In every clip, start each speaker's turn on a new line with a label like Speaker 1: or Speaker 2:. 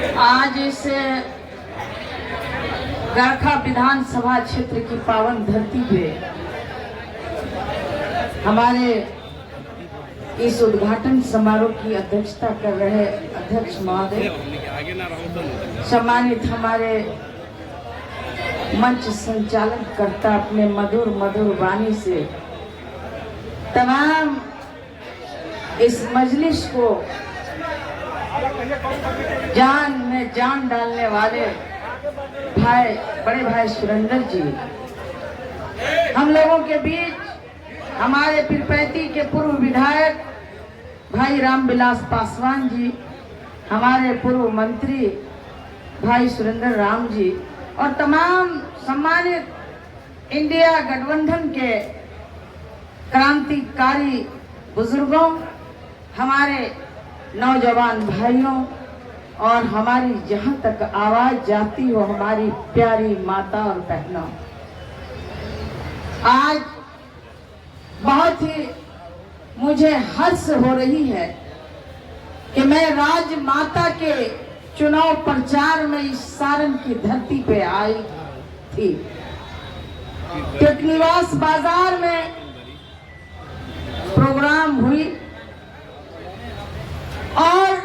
Speaker 1: आज इस गरखा विधानसभा क्षेत्र की पावन धरती पे हमारे इस उद्घाटन समारोह की अध्यक्षता कर रहे अध्यक्ष महोदय, सम्मानित हमारे मंच संचालन करता अपने मधुर मधुर वाणी से तमाम इस मजलिस को जान में जान डालने वाले भाई, बड़े भाई सुरेंद्र जी, हम लोगों के बीच हमारे पीरपैती के पूर्व विधायक भाई रामविलास पासवान जी, हमारे पूर्व मंत्री भाई सुरेंद्र राम जी और तमाम सम्मानित इंडिया गठबंधन के क्रांतिकारी बुजुर्गों, हमारे नौजवान भाइयों और हमारी जहां तक आवाज जाती हो हमारी प्यारी माता और बहनों, आज बहुत ही मुझे हर्ष हो रही है कि मैं राजमाता के चुनाव प्रचार में इस सारण की धरती पे आई थी। टेकनिवास बाजार में प्रोग्राम हुई और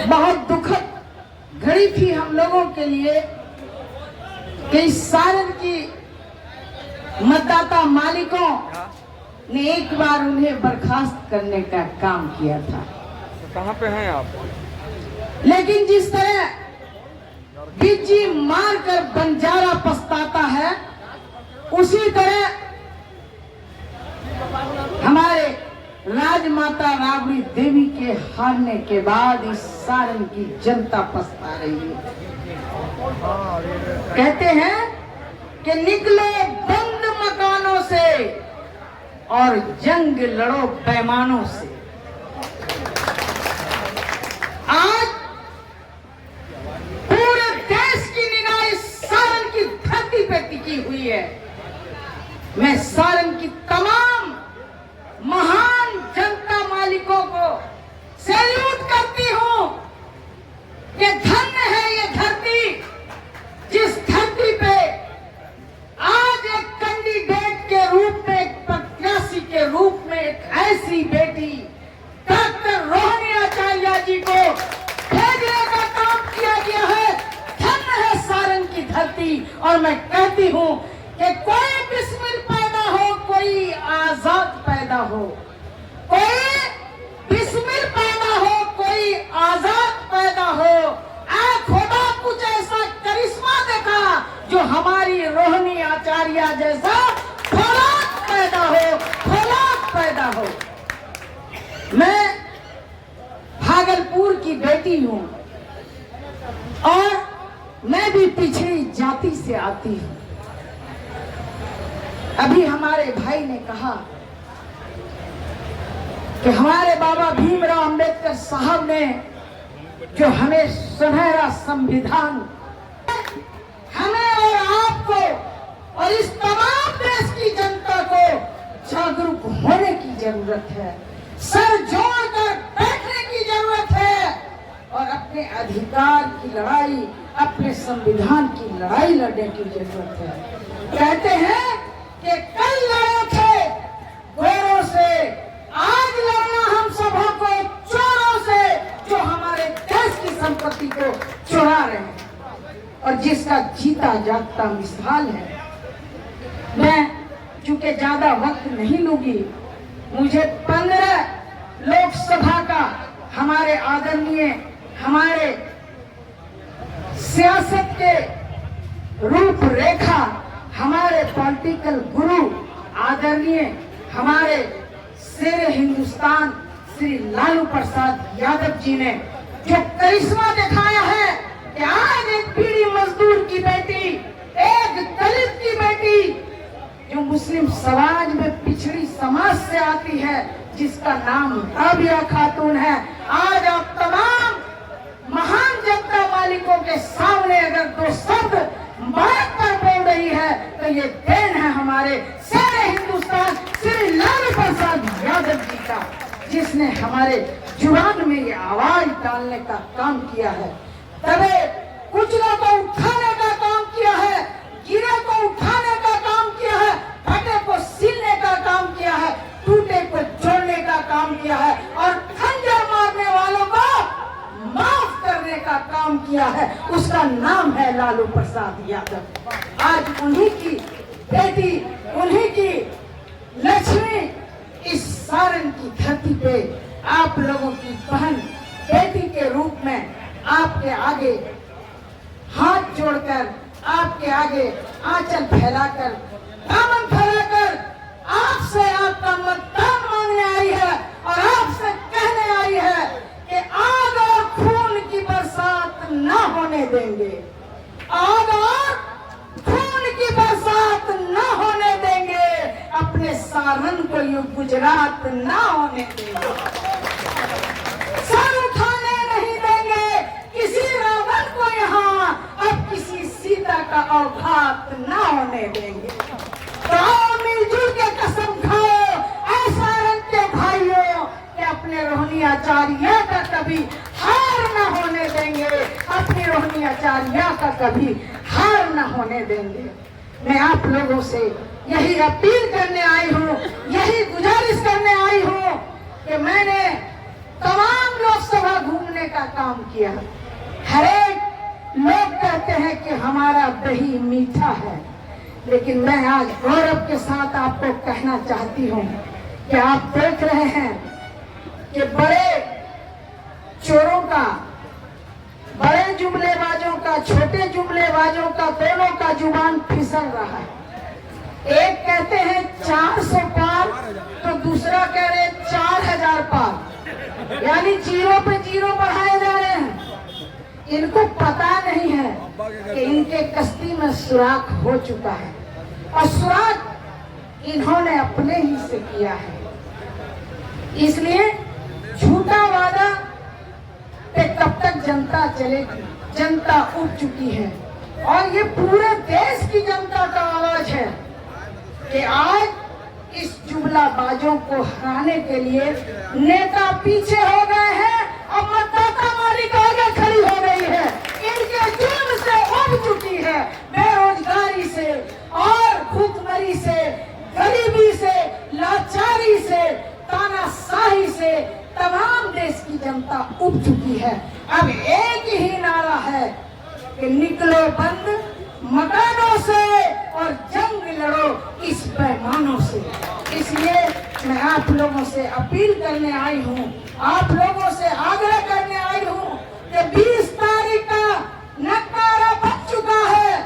Speaker 1: बहुत दुखद घड़ी थी हम लोगों के लिए कि इस सारण की मतदाता मालिकों ने एक बार उन्हें बर्खास्त करने का काम किया था।
Speaker 2: कहाँ पे हैं आप?
Speaker 1: लेकिन जिस तरह बिज्जी मारकर बंजारा पछताता है, उसी तरह हमारे राजमाता राबड़ी देवी के हारने के बाद इस सारण की जनता पछता रही है। कहते हैं कि निकलो बंद मकानों से और जंग लड़ो पैमानों से। आज पूरे देश की निगाह इस सारण की धरती पे टिकी हुई है। मैं सारण की तमाम महान जनता मालिकों को सैल्यूट करती हूं कि धन्य है ये धरती, जिस धरती पे आज एक कैंडिडेट के रूप में, एक प्रत्याशी के रूप में एक ऐसी बेटी डॉक्टर रोहिणी आचार्य जी को भेजने का काम किया गया है। धन्य है सारण की धरती। और मैं कहती हूं कि कोई बिस्मिल पैदा हो, कोई आजाद पैदा हो, कोई बिस्मिल पैदा हो, कोई आजाद पैदा हो। ऐ खुदा कुछ ऐसा करिश्मा देखा जो हमारी रोहिणी आचार्य जैसा फौलाद पैदा हो, फौलाद पैदा हो। मैं भागलपुर की बेटी हूं और मैं भी पिछड़ी जाति से आती हूं। अभी हमारे भाई ने कहा कि हमारे बाबा भीमराव अंबेडकर साहब ने जो हमें सुनहरा संविधान, हमें और आपको और इस तमाम देश की जनता को जागरूक होने की जरूरत है, सर जोड़कर बैठने की जरूरत है और अपने अधिकार की लड़ाई, अपने संविधान की लड़ाई लड़ने की जरूरत है। कहते हैं कि कल लड़े थे गोरों से, आज लड़ना हम सबों को चोरों से जो हमारे देश की संपत्ति को चुरा रहे हैं और जिसका जीता जागता मिसाल है। मैं चूंकि ज्यादा वक्त नहीं लूंगी, मुझे 15 लोकसभा का हमारे आदरणीय, हमारे सियासत के रूपरेखा, हमारे पॉलिटिकल गुरु आदरणीय हमारे शेर हिंदुस्तान श्री लालू प्रसाद यादव जी ने जो करिश्मा दिखाया है कि आज एक पीढ़ी मजदूर की बेटी, एक दलित की बेटी जो मुस्लिम समाज में पिछड़ी समाज से आती है, जिसका नाम राबिया खातून है, आज आप तमाम महान जनता मालिकों के सामने अगर दो शब्द माइक पर बोल रही है तो ये देन है हमारे शेर हिंदुस्तान श्री लालू प्रसाद यादव जी का, जिसने हमारे जुबान में ये आवाज आज डालने का काम किया है। दबे कुचलों को उठाने का काम किया है, गिरे को उठाने का काम किया है, फटे को सिलने का काम किया है, टूटे को जोड़ने का काम किया है और खंजर मारने वालों को माफ करने का काम किया है। उसका नाम है लालू प्रसाद यादव। आज उन्हीं की बेटी, उन्हीं की लक्ष्मी इस सारण की धरती पे आप लोगों की बहन बेटी के रूप में आपके आगे हाथ जोड़कर, आपके आगे आंचल फैलाकर, दामन फैलाकर आपसे आपका मतदान मांगने आई है और आपसे कहने आई है कि आग और खून की बरसात न होने देंगे, आग और खून की बरसात न होने देंगे, अपने सारण को यूं गुजरात न होने देंगे, सर उठाने नहीं देंगे किसी रावण को यहाँ, अब किसी सीता का औकात न होने देंगे। तो आओ मिलजुल के कसम खाओ ऐसा रंग के भाइयों कि अपने रोहिणी आचार्य का कभी हार न होने देंगे, अपनी रोहिणी आचार्य का कभी हार न होने देंगे। मैं आप लोगों से यही अपील करने आई हूँ, यही गुजारिश करने आई हूँ कि मैंने तमाम लोकसभा घूमने का काम किया। हर एक लोग कहते हैं कि हमारा दही मीठा है, लेकिन मैं आज गौरव के साथ आपको कहना चाहती हूँ कि आप देख रहे हैं कि बड़े चोरों का, बड़े जुमलेबाजों का, छोटे जुमलेबाजों का, दोनों का जुबान फिसल रहा है। एक कहते हैं 400 पार तो दूसरा कह रहे 4000 पार, यानी जीरो पे जीरो बढ़ाए जा रहे हैं। इनको पता नहीं है कि इनके कश्ती में सुराख हो चुका है और सुराख इन्होंने अपने ही से किया है। इसलिए झूठा वादा पे कब तक जनता चलेगी, जनता उठ चुकी है और ये पूरे देश की जनता का आवाज है कि आज इस जुमलाबाजों को हराने के लिए नेता पीछे हो गए हैं और मतदाता मालिक आगे खड़ी हो गई है। इनके जुल्म से उब चुकी है, बेरोजगारी से और भूखमरी से, गरीबी से, लाचारी से, तानाशाही से तमाम देश की जनता उब चुकी है। अब एक ही नारा है कि निकलो बंद मकानों से और जंग लड़ो इस पैमानों से। इसलिए मैं आप लोगों से अपील करने आई हूँ, आप लोगों से आग्रह करने आई हूँ कि 20 तारीख का नकारा बन चुका है,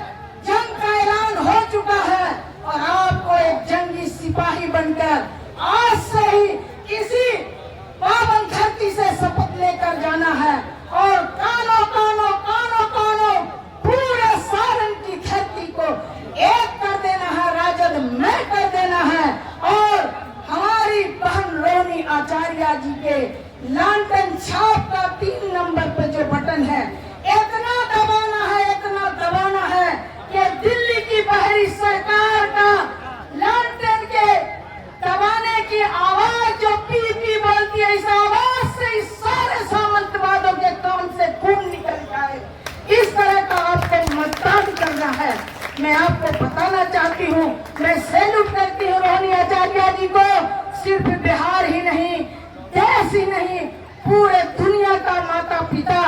Speaker 1: जंग का ऐलान हो चुका है और आपको एक जंगी सिपाही बनकर आज से ही इसी पावन धरती से शपथ लेकर जाना है और कानो कानो कानो कानो पूरे सारण की धरती को एक कर देना है, राजद में कर देना है और हमारी बहन रोहिणी आचार्य जी के लांटन छाप का 3 नंबर पे जो बटन है इतना दबाना है, इतना दबाना है कि दिल्ली की बाहरी सरकार का लांटन के दबाने की आवाज जो पी पी बोलती है, इस आवाज से इस सारे सामंतवादों के कान से खून निकल जाए। इस तरह का आपको मतदान करना है। मैं आपको बताना चाहती हूँ, मैं सैल्यूट करती हूँ रोहिणी आचार्य जी को। सिर्फ बिहार ही नहीं, देश ही नहीं, पूरे दुनिया का माता पिता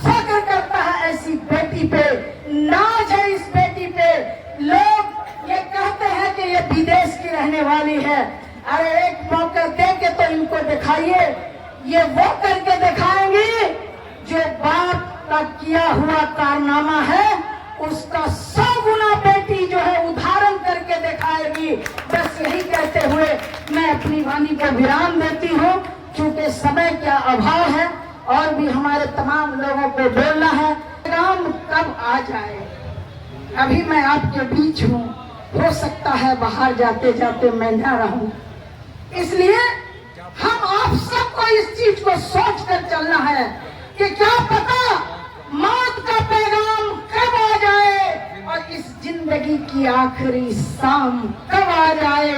Speaker 1: फख्र करता है ऐसी बेटी पे, नाज है इस बेटी पे। लोग ये कहते हैं कि ये विदेश की रहने वाली है। अरे एक मौका दे के तो इनको दिखाइए, ये वो करके दिखाएंगी जो बाप का किया हुआ कारनामा है उसका 100 गुना बेटी जो है उदाहरण करके दिखाएगी। बस यही कहते हुए मैं अपनी वाणी को विराम देती हूँ, क्योंकि समय का अभाव है और भी हमारे तमाम लोगों को बोलना है। काम कब आ जाए, अभी मैं आपके बीच हूँ, हो सकता है बाहर जाते जाते मैं न रहूं। इसलिए हम आप सबको इस चीज को सोच कर चलना है कि क्या पता मौत का पैगाम कब आ जाए और इस जिंदगी की आखिरी शाम कब आ जाए।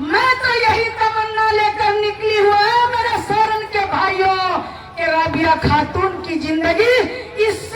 Speaker 1: मैं तो यही तमन्ना लेकर निकली हूँ मेरे सारण के भाइयों कि राबिया खातून की जिंदगी इस